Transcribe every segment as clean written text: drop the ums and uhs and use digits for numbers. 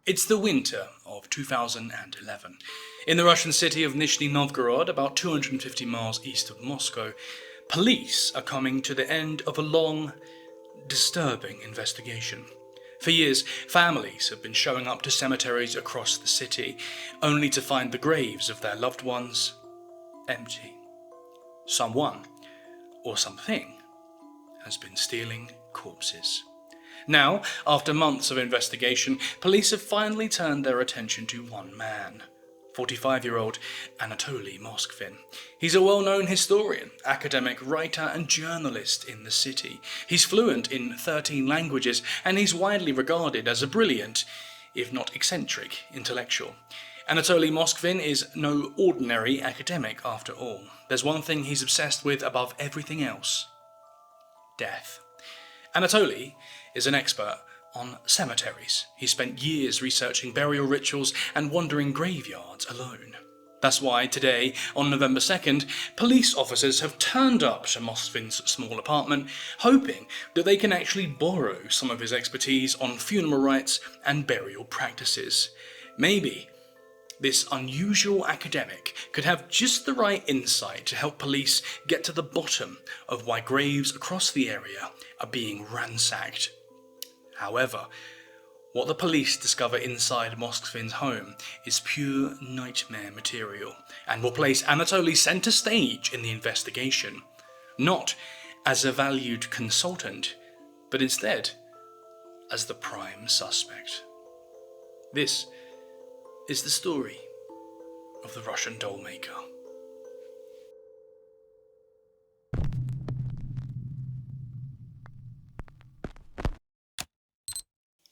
It's the winter of 2011. In the Russian city of Nizhny Novgorod, about 250 miles east of Moscow, police are coming to the end of a long, disturbing investigation. For years, families have been showing up to cemeteries across the city, only to find the graves of their loved ones empty. Someone, or something, has been stealing corpses. Now, after months of investigation, police have finally turned their attention to one man, 45-year-old Anatoly Moskvin. He's a well-known historian, academic, writer and journalist in the city. He's fluent in 13 languages and he's widely regarded as a brilliant, if not eccentric, intellectual. Anatoly Moskvin is no ordinary academic after all. There's one thing he's obsessed with above everything else: death. Anatoly is an expert on cemeteries. He spent years researching burial rituals and wandering graveyards alone. That's why today, on November 2nd, police officers have turned up to Moskvin's small apartment, hoping that they can actually borrow some of his expertise on funeral rites and burial practices. Maybe this unusual academic could have just the right insight to help police get to the bottom of why graves across the area are being ransacked. However, what the police discover inside Moskvin's home is pure nightmare material and will place Anatoly centre stage in the investigation, not as a valued consultant, but instead as the prime suspect. This is the story of the Russian doll maker.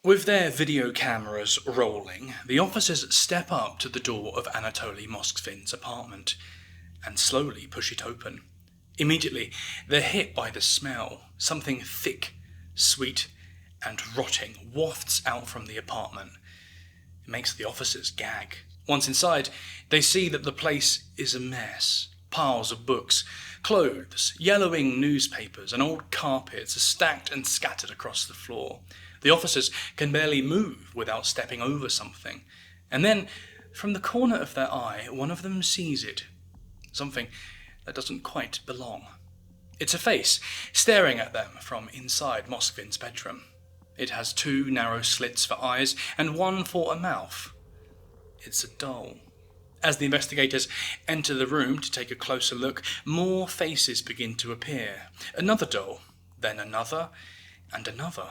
With their video cameras rolling, the officers step up to the door of Anatoly Moskvin's apartment and slowly push it open. Immediately, they're hit by the smell. Something thick, sweet, and rotting wafts out from the apartment. It makes the officers gag. Once inside, they see that the place is a mess. Piles of books, clothes, yellowing newspapers, and old carpets are stacked and scattered across the floor. The officers can barely move without stepping over something. And then, from the corner of their eye, one of them sees it. Something that doesn't quite belong. It's a face staring at them from inside Moskvin's bedroom. It has 2 narrow slits for eyes and 1 for a mouth. It's a doll. As the investigators enter the room to take a closer look, more faces begin to appear. Another doll, then another, and another.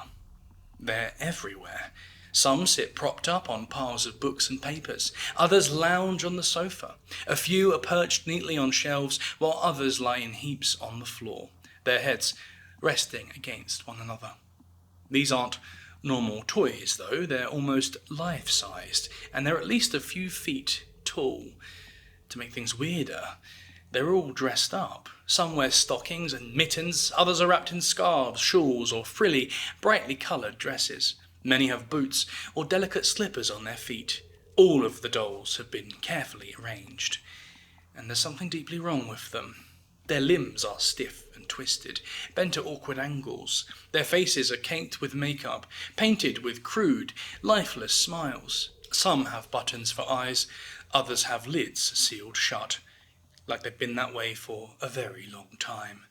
They're everywhere. Some sit propped up on piles of books and papers. Others lounge on the sofa. A few are perched neatly on shelves, while others lie in heaps on the floor, their heads resting against one another. These aren't normal toys, though. They're almost life-sized, and they're at least a few feet tall. To make things weirder, they're all dressed up. Some wear stockings and mittens, others are wrapped in scarves, shawls, or frilly, brightly coloured dresses. Many have boots or delicate slippers on their feet. All of the dolls have been carefully arranged, and there's something deeply wrong with them. Their limbs are stiff and twisted, bent at awkward angles. Their faces are caked with makeup, painted with crude, lifeless smiles. Some have buttons for eyes, others have lids sealed shut, like they've been that way for a very long time.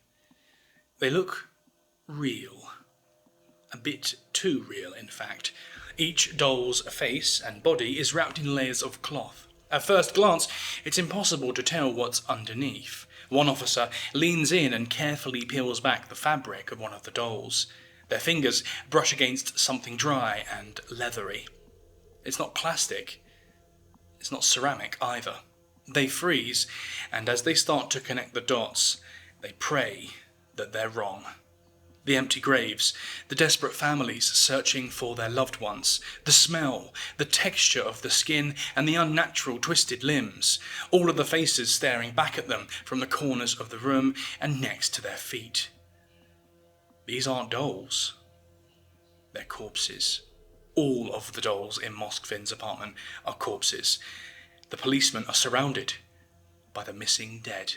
They look real. A bit too real, in fact. Each doll's face and body is wrapped in layers of cloth. At first glance, it's impossible to tell what's underneath. One officer leans in and carefully peels back the fabric of one of the dolls. Their fingers brush against something dry and leathery. It's not plastic. It's not ceramic either. They freeze, and as they start to connect the dots, they pray that they're wrong. The empty graves, the desperate families searching for their loved ones, the smell, the texture of the skin, and the unnatural twisted limbs, all of the faces staring back at them from the corners of the room and next to their feet. These aren't dolls. They're corpses. All of the dolls in Moskvin's apartment are corpses. The policemen are surrounded by the missing dead.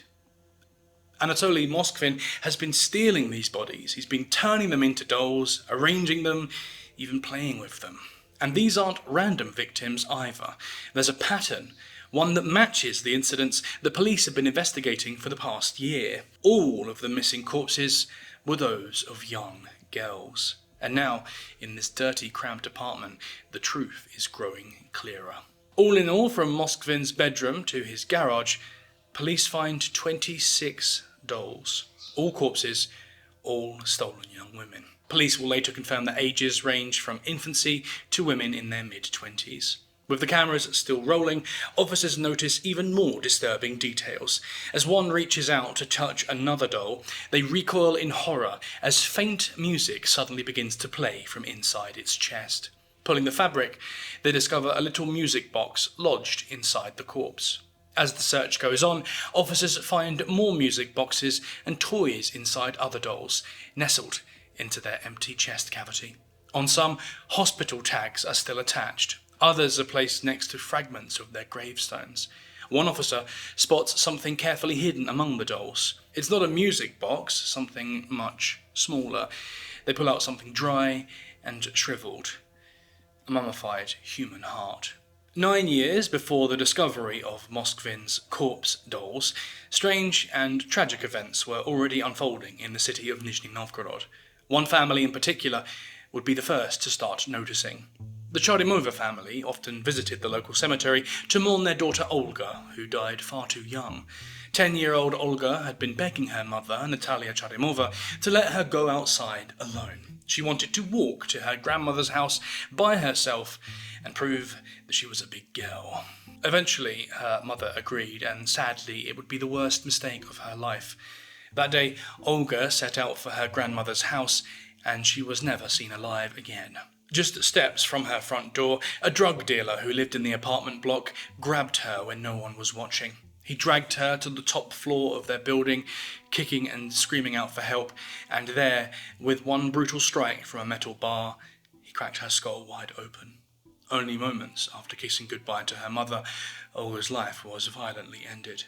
Anatoly Moskvin has been stealing these bodies. He's been turning them into dolls, arranging them, even playing with them. And these aren't random victims either. There's a pattern, one that matches the incidents the police have been investigating for the past year. All of the missing corpses were those of young girls. And now, in this dirty, cramped apartment, the truth is growing clearer. All in all, from Moskvin's bedroom to his garage, police find 26 dolls. All corpses, all stolen young women. Police will later confirm that ages range from infancy to women in their mid-20s. With the cameras still rolling, officers notice even more disturbing details. As one reaches out to touch another doll, they recoil in horror as faint music suddenly begins to play from inside its chest. Pulling the fabric, they discover a little music box lodged inside the corpse. As the search goes on, officers find more music boxes and toys inside other dolls, nestled into their empty chest cavity. On some, hospital tags are still attached. Others are placed next to fragments of their gravestones. One officer spots something carefully hidden among the dolls. It's not a music box, something much smaller. They pull out something dry and shriveled. A mummified human heart. 9 years before the discovery of Moskvin's corpse dolls, strange and tragic events were already unfolding in the city of Nizhny Novgorod. One family in particular would be the first to start noticing. The Chromova family often visited the local cemetery to mourn their daughter Olga, who died far too young. 10-year-old Olga had been begging her mother, Anatoly Chromova, to let her go outside alone. She wanted to walk to her grandmother's house by herself and prove that she was a big girl. Eventually, her mother agreed, and sadly, it would be the worst mistake of her life. That day, Olga set out for her grandmother's house, and she was never seen alive again. Just steps from her front door, a drug dealer who lived in the apartment block grabbed her when no one was watching. He dragged her to the top floor of their building, kicking and screaming out for help, and there, with one brutal strike from a metal bar, he cracked her skull wide open. Only moments after kissing goodbye to her mother, Olga's life was violently ended.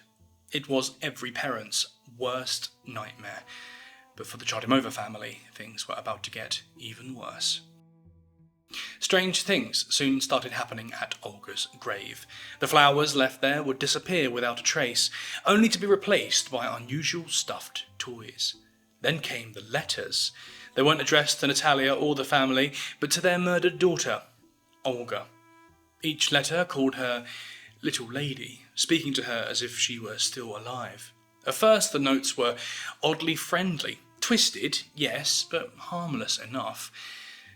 It was every parent's worst nightmare, but for the Chromova family, things were about to get even worse. Strange things soon started happening at Olga's grave. The flowers left there would disappear without a trace, only to be replaced by unusual stuffed toys. Then came the letters. They weren't addressed to Natalia or the family, but to their murdered daughter, Olga. Each letter called her little lady, speaking to her as if she were still alive. At first the notes were oddly friendly, twisted, yes, but harmless enough.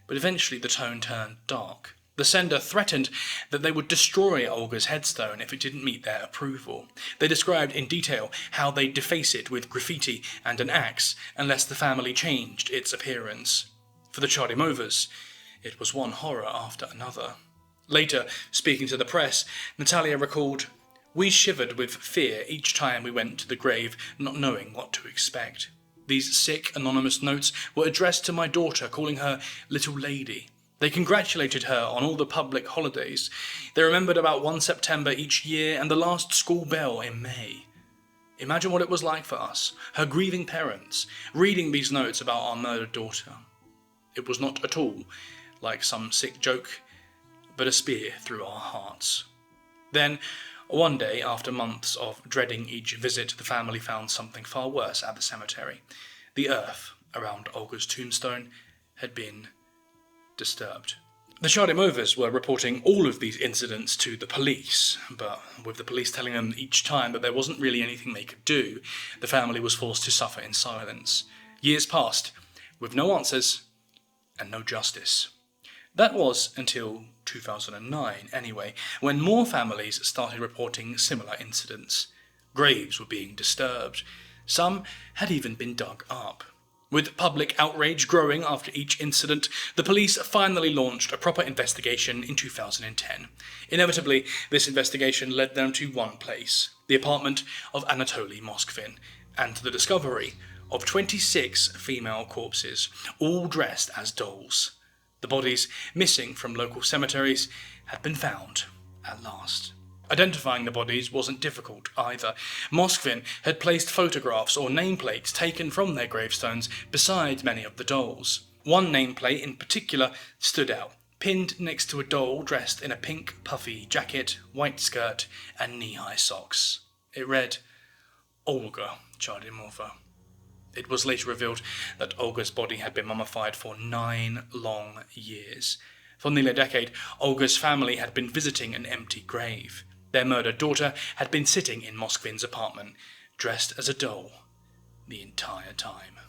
But eventually the tone turned dark. The sender threatened that they would destroy Olga's headstone if it didn't meet their approval. They described in detail how they'd deface it with graffiti and an axe unless the family changed its appearance. For the Chromovas, it was one horror after another. Later, speaking to the press, Natalia recalled, "We shivered with fear each time we went to the grave, not knowing what to expect. These sick, anonymous notes were addressed to my daughter, calling her little lady. They congratulated her on all the public holidays. They remembered about 1 September each year and the last school bell in May. Imagine what it was like for us, her grieving parents, reading these notes about our murdered daughter. It was not at all like some sick joke, but a spear through our hearts." Then, one day, after months of dreading each visit, the family found something far worse at the cemetery. The earth around Olga's tombstone had been disturbed. The Chromovas were reporting all of these incidents to the police, but with the police telling them each time that there wasn't really anything they could do, the family was forced to suffer in silence. Years passed, with no answers and no justice. That was until 2009, anyway, when more families started reporting similar incidents. Graves were being disturbed. Some had even been dug up. With public outrage growing after each incident, the police finally launched a proper investigation in 2010. Inevitably, this investigation led them to one place, the apartment of Anatoly Moskvin, and to the discovery of 26 female corpses, all dressed as dolls. The bodies, missing from local cemeteries, had been found at last. Identifying the bodies wasn't difficult either. Moskvin had placed photographs or nameplates taken from their gravestones beside many of the dolls. One nameplate in particular stood out, pinned next to a doll dressed in a pink puffy jacket, white skirt, and knee-high socks. It read, Olga Chromova. It was later revealed that Olga's body had been mummified for 9 long years. For nearly a decade, Olga's family had been visiting an empty grave. Their murdered daughter had been sitting in Moskvin's apartment, dressed as a doll, the entire time.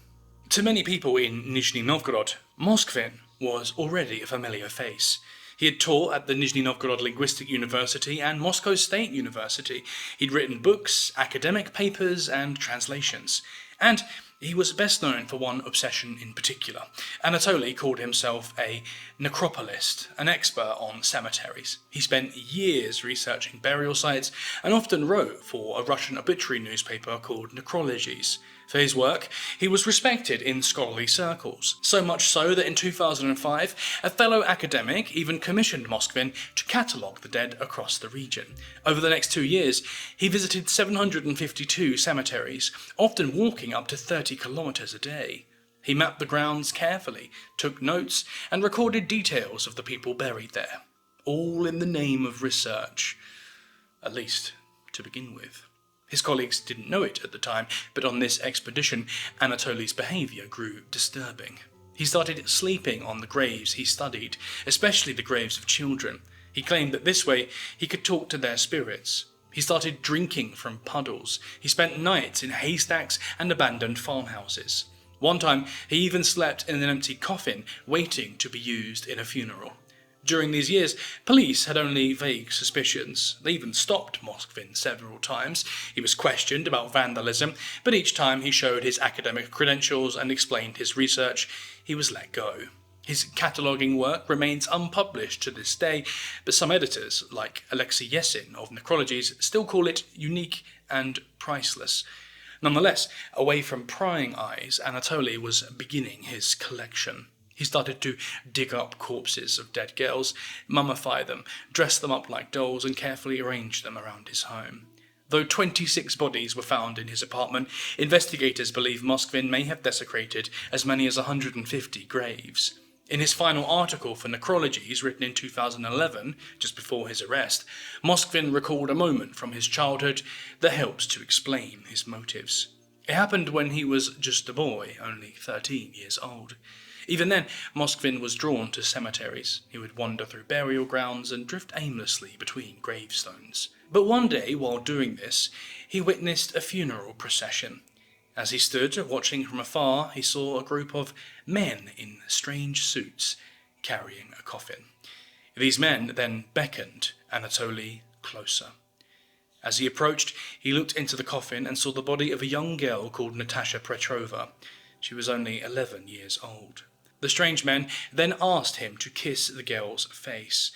To many people in Nizhny Novgorod, Moskvin was already a familiar face. He had taught at the Nizhny Novgorod Linguistic University and Moscow State University. He'd written books, academic papers, and translations. And he was best known for one obsession in particular. Anatoly called himself a necropolist, an expert on cemeteries. He spent years researching burial sites and often wrote for a Russian obituary newspaper called Necrologies. For his work, he was respected in scholarly circles, so much so that in 2005, a fellow academic even commissioned Moskvin to catalogue the dead across the region. Over the next 2 years, he visited 752 cemeteries, often walking up to 30 kilometers a day. He mapped the grounds carefully, took notes, and recorded details of the people buried there, all in the name of research, at least to begin with. His colleagues didn't know it at the time, but on this expedition, Anatoly's behaviour grew disturbing. He started sleeping on the graves he studied, especially the graves of children. He claimed that this way he could talk to their spirits. He started drinking from puddles. He spent nights in haystacks and abandoned farmhouses. One time, he even slept in an empty coffin, waiting to be used in a funeral. During these years, police had only vague suspicions. They even stopped Moskvin several times. He was questioned about vandalism, but each time he showed his academic credentials and explained his research, he was let go. His cataloguing work remains unpublished to this day, but some editors, like Alexei Yesin of Necrologies, still call it unique and priceless. Nonetheless, away from prying eyes, Anatoly was beginning his collection. He started to dig up corpses of dead girls, mummify them, dress them up like dolls, and carefully arrange them around his home. Though 26 bodies were found in his apartment, investigators believe Moskvin may have desecrated as many as 150 graves. In his final article for Necrologies, written in 2011, just before his arrest, Moskvin recalled a moment from his childhood that helps to explain his motives. It happened when he was just a boy, only 13 years old. Even then, Moskvin was drawn to cemeteries. He would wander through burial grounds and drift aimlessly between gravestones. But one day, while doing this, he witnessed a funeral procession. As he stood watching from afar, he saw a group of men in strange suits carrying a coffin. These men then beckoned Anatoly closer. As he approached, he looked into the coffin and saw the body of a young girl called Natasha Petrova. She was only 11 years old. The strange men then asked him to kiss the girl's face,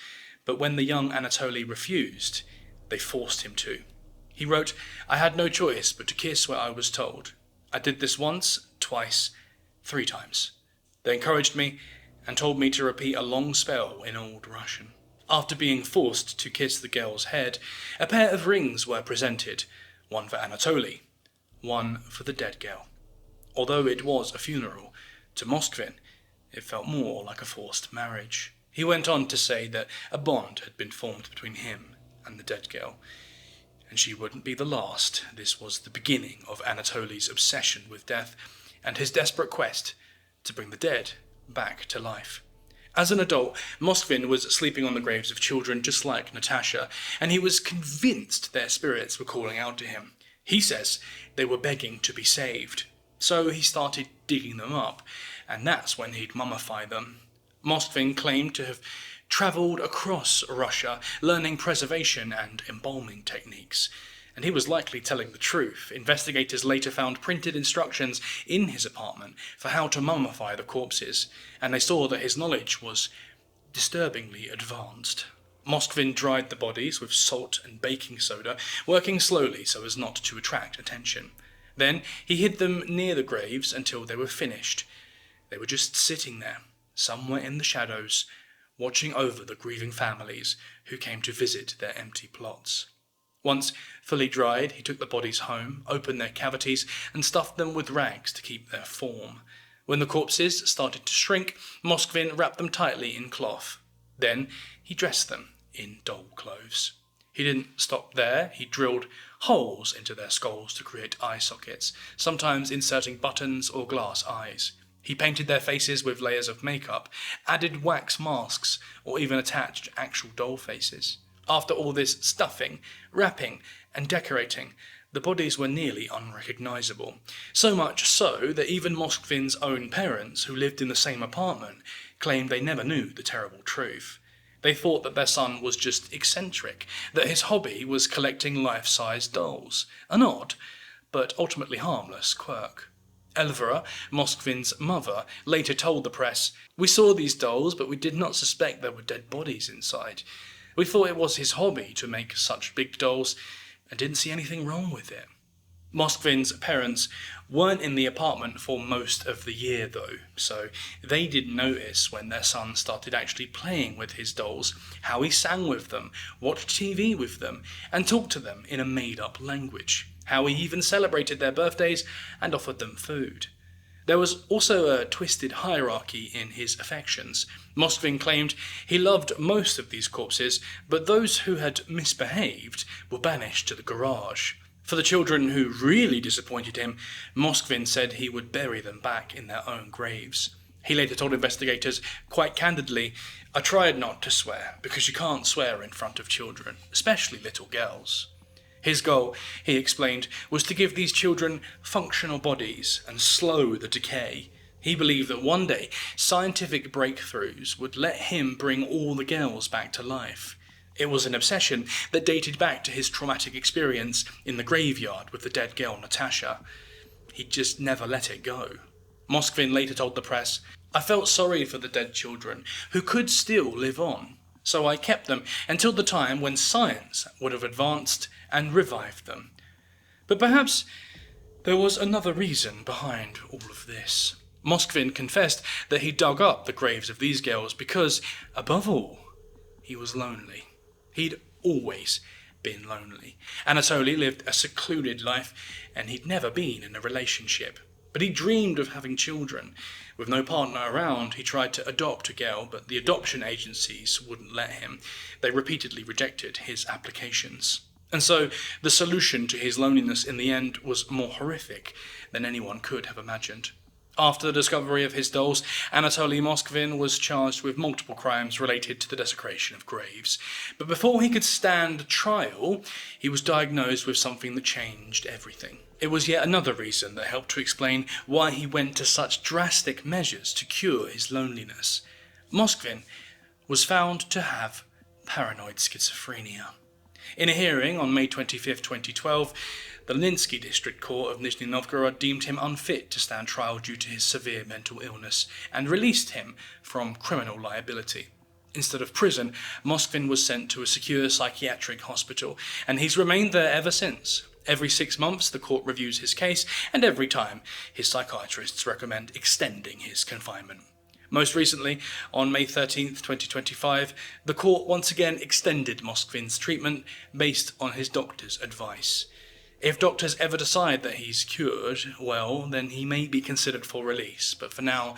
but when the young Anatoly refused, they forced him to. He wrote, "I had no choice but to kiss where I was told. I did this once, twice, 3 times. They encouraged me and told me to repeat a long spell in Old Russian." After being forced to kiss the girl's head, a pair of rings were presented, one for Anatoly, one for the dead girl. Although it was a funeral, to Moskvin, it felt more like a forced marriage. He went on to say that a bond had been formed between him and the dead girl, and she wouldn't be the last. This was the beginning of Anatoly's obsession with death and his desperate quest to bring the dead back to life. As an adult, Moskvin was sleeping on the graves of children just like Natasha, and he was convinced their spirits were calling out to him. He says they were begging to be saved. So he started digging them up, and that's when he'd mummify them. Moskvin claimed to have travelled across Russia, learning preservation and embalming techniques. And he was likely telling the truth. Investigators later found printed instructions in his apartment for how to mummify the corpses, and they saw that his knowledge was disturbingly advanced. Moskvin dried the bodies with salt and baking soda, working slowly so as not to attract attention. Then he hid them near the graves until they were finished. They were just sitting there, somewhere in the shadows, watching over the grieving families who came to visit their empty plots. Once fully dried, he took the bodies home, opened their cavities, and stuffed them with rags to keep their form. When the corpses started to shrink, Moskvin wrapped them tightly in cloth. Then he dressed them in doll clothes. He didn't stop there. He drilled holes into their skulls to create eye sockets, sometimes inserting buttons or glass eyes. He painted their faces with layers of makeup, added wax masks, or even attached actual doll faces. After all this stuffing, wrapping, and decorating, the bodies were nearly unrecognisable. So much so that even Moskvin's own parents, who lived in the same apartment, claimed they never knew the terrible truth. They thought that their son was just eccentric, that his hobby was collecting life-size dolls. An odd, but ultimately harmless quirk. Elvira, Moskvin's mother, later told the press, "We saw these dolls, but we did not suspect there were dead bodies inside. We thought it was his hobby to make such big dolls, and didn't see anything wrong with it." Moskvin's parents weren't in the apartment for most of the year though, so they didn't notice when their son started actually playing with his dolls, how he sang with them, watched TV with them, and talked to them in a made-up language, how he even celebrated their birthdays and offered them food. There was also a twisted hierarchy in his affections. Moskvin claimed he loved most of these corpses, but those who had misbehaved were banished to the garage. For the children who really disappointed him, Moskvin said he would bury them back in their own graves. He later told investigators, quite candidly, "I tried not to swear, because you can't swear in front of children, especially little girls." His goal, he explained, was to give these children functional bodies and slow the decay. He believed that one day scientific breakthroughs would let him bring all the girls back to life. It was an obsession that dated back to his traumatic experience in the graveyard with the dead girl Natasha. He just never let it go. Moskvin later told the press, "I felt sorry for the dead children who could still live on, so I kept them until the time when science would have advanced and revived them." But perhaps there was another reason behind all of this. Moskvin confessed that he dug up the graves of these girls because, above all, he was lonely. He'd always been lonely. Anatoly lived a secluded life, and he'd never been in a relationship. But he dreamed of having children. With no partner around, he tried to adopt a girl, but the adoption agencies wouldn't let him. They repeatedly rejected his applications. And so the solution to his loneliness in the end was more horrific than anyone could have imagined. After the discovery of his dolls, Anatoly Moskvin was charged with multiple crimes related to the desecration of graves. But before he could stand trial, he was diagnosed with something that changed everything. It was yet another reason that helped to explain why he went to such drastic measures to cure his loneliness. Moskvin was found to have paranoid schizophrenia. In a hearing on May 25, 2012, the Linsky District Court of Nizhny Novgorod deemed him unfit to stand trial due to his severe mental illness and released him from criminal liability. Instead of prison, Moskvin was sent to a secure psychiatric hospital, and he's remained there ever since. Every 6 months, the court reviews his case, and every time, his psychiatrists recommend extending his confinement. Most recently, on May 13, 2025, the court once again extended Moskvin's treatment based on his doctor's advice. If doctors ever decide that he's cured, well, then he may be considered for release, but for now,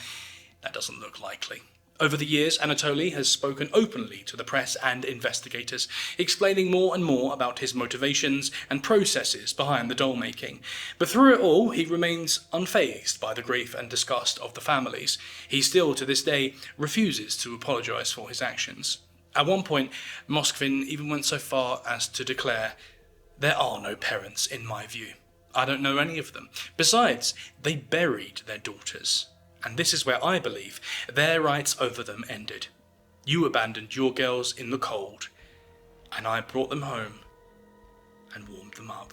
that doesn't look likely. Over the years, Anatoly has spoken openly to the press and investigators, explaining more and more about his motivations and processes behind the doll making. But through it all, he remains unfazed by the grief and disgust of the families. He still, to this day, refuses to apologise for his actions. At one point, Moskvin even went so far as to declare, "There are no parents, in my view. I don't know any of them. Besides, they buried their daughters. And this is where I believe their rights over them ended. You abandoned your girls in the cold, and I brought them home and warmed them up."